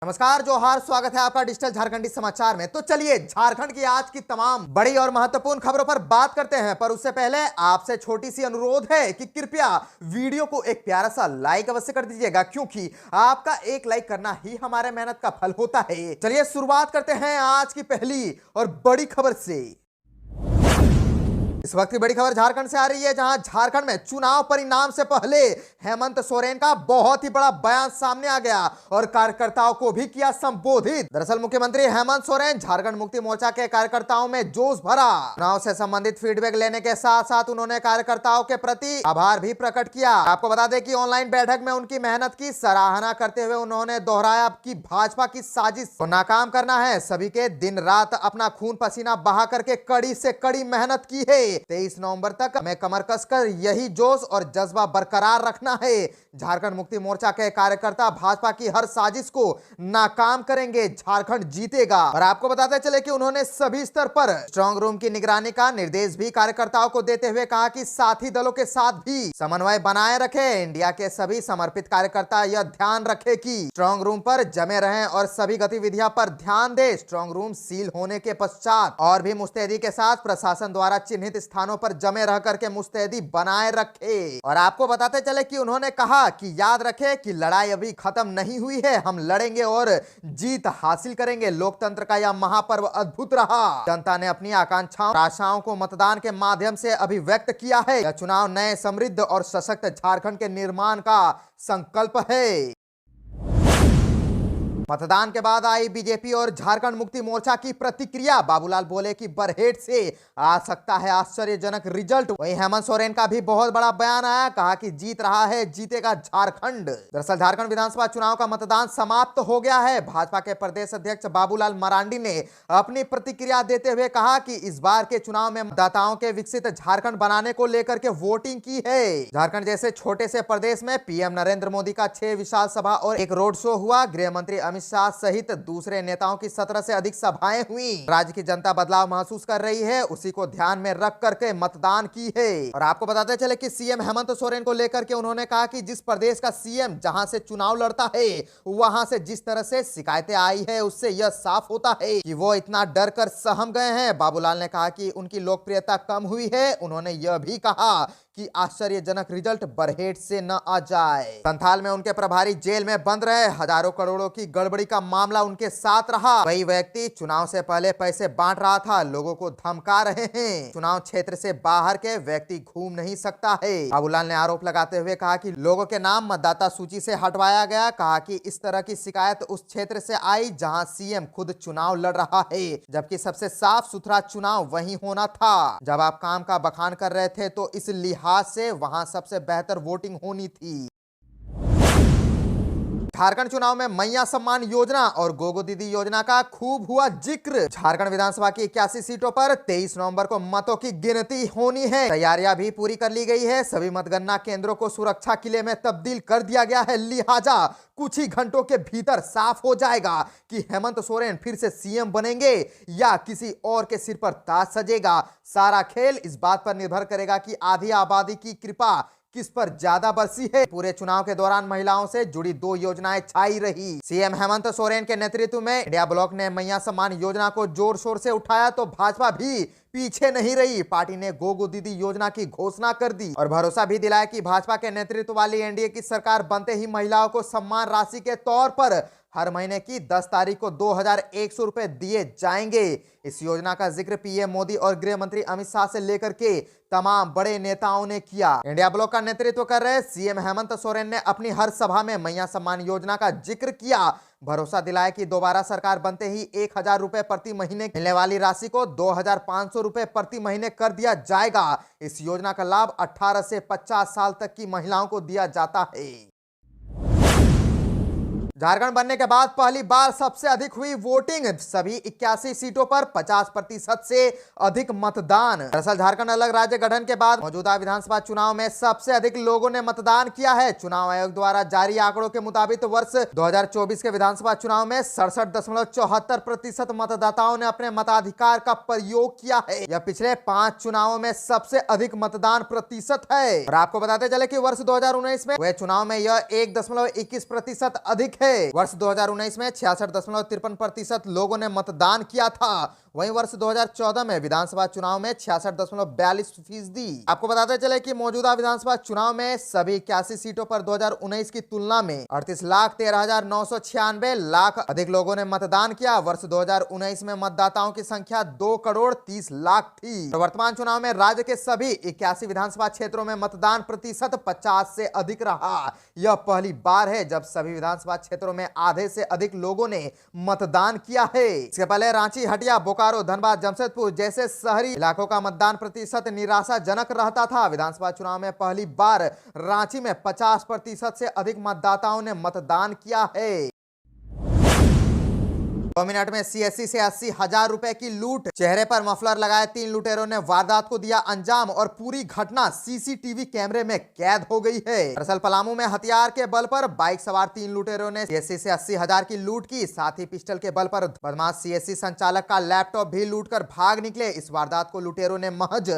नमस्कार, जोहार, स्वागत है आपका डिजिटल झारखंडी समाचार में। तो चलिए झारखंड की आज की तमाम बड़ी और महत्वपूर्ण खबरों पर बात करते हैं, पर उससे पहले आपसे छोटी सी अनुरोध है कि कृपया वीडियो को एक प्यारा सा लाइक अवश्य कर दीजिएगा, क्योंकि आपका एक लाइक करना ही हमारे मेहनत का फल होता है। चलिए शुरुआत करते हैं आज की पहली और बड़ी खबर से। इस वक्त की बड़ी खबर झारखंड से आ रही है, जहां झारखंड में चुनाव परिणाम से पहले हेमंत सोरेन का बहुत ही बड़ा बयान सामने आ गया और कार्यकर्ताओं को भी किया संबोधित। दरअसल मुख्यमंत्री हेमंत सोरेन झारखंड मुक्ति मोर्चा के कार्यकर्ताओं में जोश भरा। चुनाव से संबंधित फीडबैक लेने के साथ साथ उन्होंने कार्यकर्ताओं के प्रति आभार भी प्रकट किया। आपको बता दें कि ऑनलाइन बैठक में उनकी मेहनत की सराहना करते हुए उन्होंने दोहराया कि भाजपा की साजिश को नाकाम करना है। सभी के दिन रात अपना खून पसीना बहा करके कड़ी से कड़ी मेहनत की है। 23 नवंबर तक हमें कमर कसकर यही जोश और जज्बा बरकरार रखना है। झारखंड मुक्ति मोर्चा के कार्यकर्ता भाजपा की हर साजिश को नाकाम करेंगे, झारखंड जीतेगा। और आपको बताते चले कि उन्होंने सभी स्तर पर स्ट्रांग रूम की निगरानी का निर्देश भी कार्यकर्ताओं को देते हुए कहा कि साथी दलों के साथ भी समन्वय बनाए रखे। इंडिया के सभी समर्पित कार्यकर्ता यह ध्यान रखे कि स्ट्रांग रूम पर जमे रहें और सभी गतिविधियों पर ध्यान दे। स्ट्रांग रूम सील होने के पश्चात और भी मुस्तैदी के साथ प्रशासन द्वारा चिन्हित स्थानों पर जमे रह करके मुस्तैदी बनाए रखे। और आपको बताते चले कि उन्होंने कहा कि याद रखें कि लड़ाई अभी खत्म नहीं हुई है, हम लड़ेंगे और जीत हासिल करेंगे। लोकतंत्र का यह महापर्व अद्भुत रहा। जनता ने अपनी आकांक्षाओं आशाओं को मतदान के माध्यम से अभिव्यक्त किया है। यह चुनाव नए समृद्ध और सशक्त झारखंड के निर्माण का संकल्प है। मतदान के बाद आई बीजेपी और झारखंड मुक्ति मोर्चा की प्रतिक्रिया। बाबूलाल बोले कि बरहेट से आ सकता है आश्चर्यजनक रिजल्ट। वहीं हेमंत सोरेन का भी बहुत बड़ा बयान आया, कहा कि जीत रहा है, जीतेगा झारखंड। दरअसल झारखंड विधानसभा चुनाव का मतदान समाप्त हो गया है। भाजपा के प्रदेश अध्यक्ष बाबूलाल मरांडी ने अपनी प्रतिक्रिया देते हुए कहा कि इस बार के चुनाव में मतदाताओं के विकसित झारखंड बनाने को लेकर के वोटिंग की है। झारखंड जैसे छोटे से प्रदेश में पीएम नरेंद्र मोदी का 6 विशाल सभा और एक रोड शो हुआ। गृह मंत्री अमित शाह सहित दूसरे नेताओं की 17 से अधिक सभाएं हुई। राज्य की जनता बदलाव महसूस कर रही है, उसी को ध्यान में रख करके मतदान की है। और आपको बताते चले कि सीएम हेमंत सोरेन को लेकर के उन्होंने कहा कि जिस प्रदेश का सीएम जहां से चुनाव लड़ता है, वहां से जिस तरह से शिकायतें आई है, उससे यह साफ होता है कि वो इतना डर कर सहम गए हैं। बाबूलाल ने कहा कि उनकी लोकप्रियता कम हुई है। उन्होंने यह भी कहा कि आश्चर्यजनक रिजल्ट बरहेट से न आ जाए। संथाल में उनके प्रभारी जेल में बंद रहे। हजारों करोड़ों की गड़बड़ी का मामला उनके साथ रहा। वही व्यक्ति चुनाव से पहले पैसे बांट रहा था, लोगों को धमका रहे हैं। चुनाव क्षेत्र से बाहर के व्यक्ति घूम नहीं सकता है। बाबूलाल ने आरोप लगाते हुए कहा कि लोगों के नाम मतदाता सूची से हटवाया गया। कहा कि इस तरह की शिकायत उस क्षेत्र से आई जहां सीएम खुद चुनाव लड़ रहा है, जबकि सबसे साफ सुथरा चुनाव वही होना था। जब आप काम का बखान कर रहे थे तो इस लिहाज से वहां सबसे बेहतर वोटिंग होनी थी। झारखंड चुनाव में मैया सम्मान योजना और गोगो दीदी योजना का खूब हुआ जिक्र। झारखंड विधानसभा की 81 सीटों पर 23 नवंबर को मतों की गिनती होनी है। तैयारियां भी पूरी कर ली गई है। सभी मतगणना केंद्रों को सुरक्षा किले में तब्दील कर दिया गया है। लिहाजा कुछ ही घंटों के भीतर साफ हो जाएगा कि हेमंत सोरेन फिर से सीएम बनेंगे या किसी और के सिर पर ताज सजेगा। सारा खेल इस बात पर निर्भर करेगा कि आधी आबादी की कृपा किस पर ज्यादा बरसी है। पूरे चुनाव के दौरान महिलाओं से जुड़ी 2 योजनाएं छाई रही। सीएम हेमंत सोरेन के नेतृत्व में इंडिया ब्लॉक ने मैया सम्मान योजना को जोर शोर से उठाया तो भाजपा भी पीछे नहीं रही। पार्टी ने गोगो दीदी योजना की घोषणा कर दी और भरोसा भी दिलाया कि भाजपा के नेतृत्व वाली एनडीए की सरकार बनते ही महिलाओं को सम्मान राशि के तौर पर हर महीने की 10 तारीख को 2100 रुपए दिए जाएंगे। इस योजना का जिक्र पीएम मोदी और गृह मंत्री अमित शाह से लेकर के तमाम बड़े नेताओं ने किया। इंडिया ब्लॉक का नेतृत्व कर रहे सीएम हेमंत सोरेन ने अपनी हर सभा में मैया सम्मान योजना का जिक्र किया। भरोसा दिलाया कि दोबारा सरकार बनते ही 1000 रुपए प्रति महीने मिलने वाली राशि को 2500 रुपए प्रति महीने कर दिया जाएगा। इस योजना का लाभ 18 से 50 साल तक की महिलाओं को दिया जाता है। झारखंड बनने के बाद पहली बार सबसे अधिक हुई वोटिंग। सभी 81 सीटों पर 50% से अधिक मतदान। दरअसल झारखंड अलग राज्य गठन के बाद मौजूदा विधानसभा चुनाव में सबसे अधिक लोगों ने मतदान किया है। चुनाव आयोग द्वारा जारी आंकड़ों के मुताबिक वर्ष 2024 के विधानसभा चुनाव में 67.74% मतदाताओं ने अपने मताधिकार का प्रयोग किया है। यह पिछले 5 चुनावों में सबसे अधिक मतदान प्रतिशत है। और आपको बताते चले कि वर्ष 2019 में हुए चुनाव में यह 1.21% अधिक है। है। वर्ष 2019 में 66.53% लोगों ने मतदान किया था। वहीं वर्ष 2014 में विधानसभा चुनाव में 66.42%। आपको बताते चले कि मौजूदा विधानसभा चुनाव में सभी 81 सीटों पर 2019 की तुलना में 38,13,996 लाख अधिक लोगों ने मतदान किया। वर्ष 2019 में मतदाताओं की संख्या 2,30,00,000 थी। तो वर्तमान चुनाव में राज्य के सभी 81 विधानसभा क्षेत्रों में मतदान प्रतिशत 50 से अधिक रहा। यह पहली बार है जब सभी विधानसभा क्षेत्रों में आधे से अधिक लोगों ने मतदान किया है। इसके पहले रांची, हटिया, बोकारो, धनबाद, जमशेदपुर जैसे शहरी इलाकों का मतदान प्रतिशत निराशाजनक रहता था। विधानसभा चुनाव में पहली बार रांची में 50% से अधिक मतदाताओं ने मतदान किया है। 2 मिनट में सीएससी से 80,000 रुपए की लूट। चेहरे पर मफलर लगाए 3 लुटेरों ने वारदात को दिया अंजाम और पूरी घटना सीसीटीवी कैमरे में कैद हो गई है। दरअसल पलामू में हथियार के बल पर बाइक सवार 3 लुटेरों ने सीएससी से 80,000 की लूट की। साथ ही पिस्टल के बल पर बदमाश सीएससी संचालक का लैपटॉप भी लूटकर भाग निकले। इस वारदात को लुटेरों ने महज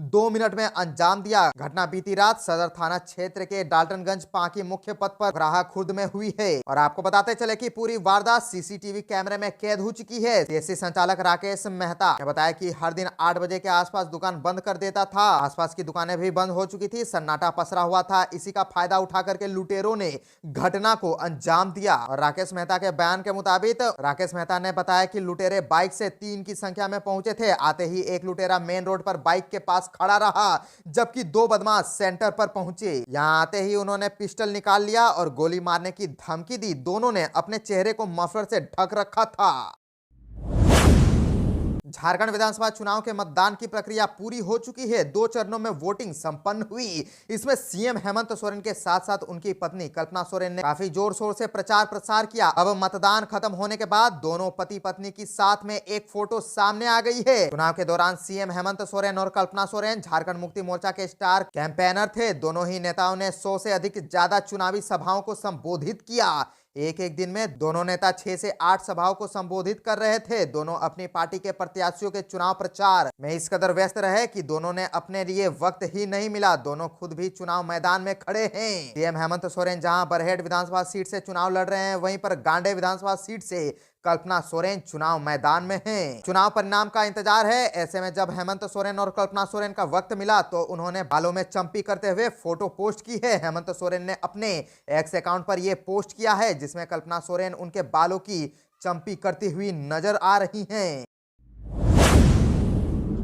2 मिनट में अंजाम दिया। घटना बीती रात सदर थाना क्षेत्र के डाल्टनगंज पांकी मुख्य पथ पर ग्राहक खुर्द में हुई है। और आपको बताते चले कि पूरी वारदात सीसीटीवी कैमरे में कैद हो चुकी है। सीएससी संचालक राकेश मेहता ने बताया कि हर दिन 8 बजे के आसपास दुकान बंद कर देता था। आसपास की दुकानें भी बंद हो चुकी थी। सन्नाटा पसरा हुआ था। इसी का फायदा उठा करके लुटेरों ने घटना को अंजाम दिया। और राकेश मेहता के बयान के मुताबिक राकेश मेहता ने बताया कि लुटेरे बाइक से 3 की संख्या में पहुंचे थे। आते ही एक लुटेरा मेन रोड पर बाइक के पास खड़ा रहा, जबकि 2 बदमाश सेंटर पर पहुंचे। यहां आते ही उन्होंने पिस्टल निकाल लिया और गोली मारने की धमकी दी। दोनों ने अपने चेहरे को मफलर से ढक रखा था। झारखंड विधानसभा चुनाव के मतदान की प्रक्रिया पूरी हो चुकी है। 2 चरणों में वोटिंग संपन्न हुई। इसमें सीएम हेमंत सोरेन के साथ साथ उनकी पत्नी कल्पना सोरेन ने काफी जोर शोर से प्रचार प्रसार किया। अब मतदान खत्म होने के बाद दोनों पति पत्नी की साथ में एक फोटो सामने आ गई है। चुनाव के दौरान सीएम हेमंत सोरेन और कल्पना सोरेन झारखंड मुक्ति मोर्चा के स्टार कैंपेनर थे। दोनों ही नेताओं ने 100 से अधिक ज्यादा चुनावी सभाओं को संबोधित किया। एक दिन में दोनों नेता 6 से 8 सभाओं को संबोधित कर रहे थे। दोनों अपनी पार्टी के प्रत्याशियों के चुनाव प्रचार में इस कदर व्यस्त रहे कि दोनों ने अपने लिए वक्त ही नहीं मिला। दोनों खुद भी चुनाव मैदान में खड़े हैं। सीएम हेमंत सोरेन जहां बरहेट विधानसभा सीट से चुनाव लड़ रहे हैं, वहीं पर गांडे विधानसभा सीट से कल्पना सोरेन चुनाव मैदान में हैं। चुनाव परिणाम का इंतजार है। ऐसे में जब हेमंत सोरेन और कल्पना सोरेन का वक्त मिला तो उन्होंने बालों में चंपी करते हुए फोटो पोस्ट की है। हेमंत सोरेन ने अपने एक्स अकाउंट पर यह पोस्ट किया है, जिसमें कल्पना सोरेन उनके बालों की चंपी करती हुई नजर आ रही हैं।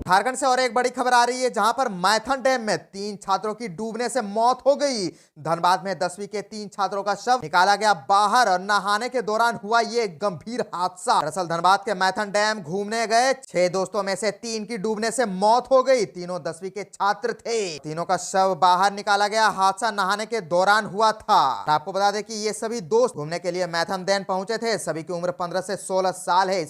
झारखंड से और एक बड़ी खबर आ रही है, जहां पर मैथन डैम में 3 छात्रों की डूबने से मौत हो गई। धनबाद में 10वीं के 3 छात्रों का शव निकाला गया बाहर और नहाने के दौरान हुआ ये गंभीर हादसा। दरअसल धनबाद के मैथन डैम घूमने गए 6 दोस्तों में से 3 की डूबने से मौत हो गई। तीनों 10वीं के छात्र थे। तीनों का शव बाहर निकाला गया। हादसा नहाने के दौरान हुआ था। आपको बता दें कि ये सभी दोस्त घूमने के लिए मैथन डैम पहुंचे थे। सभी की उम्र 15 से 16 साल है।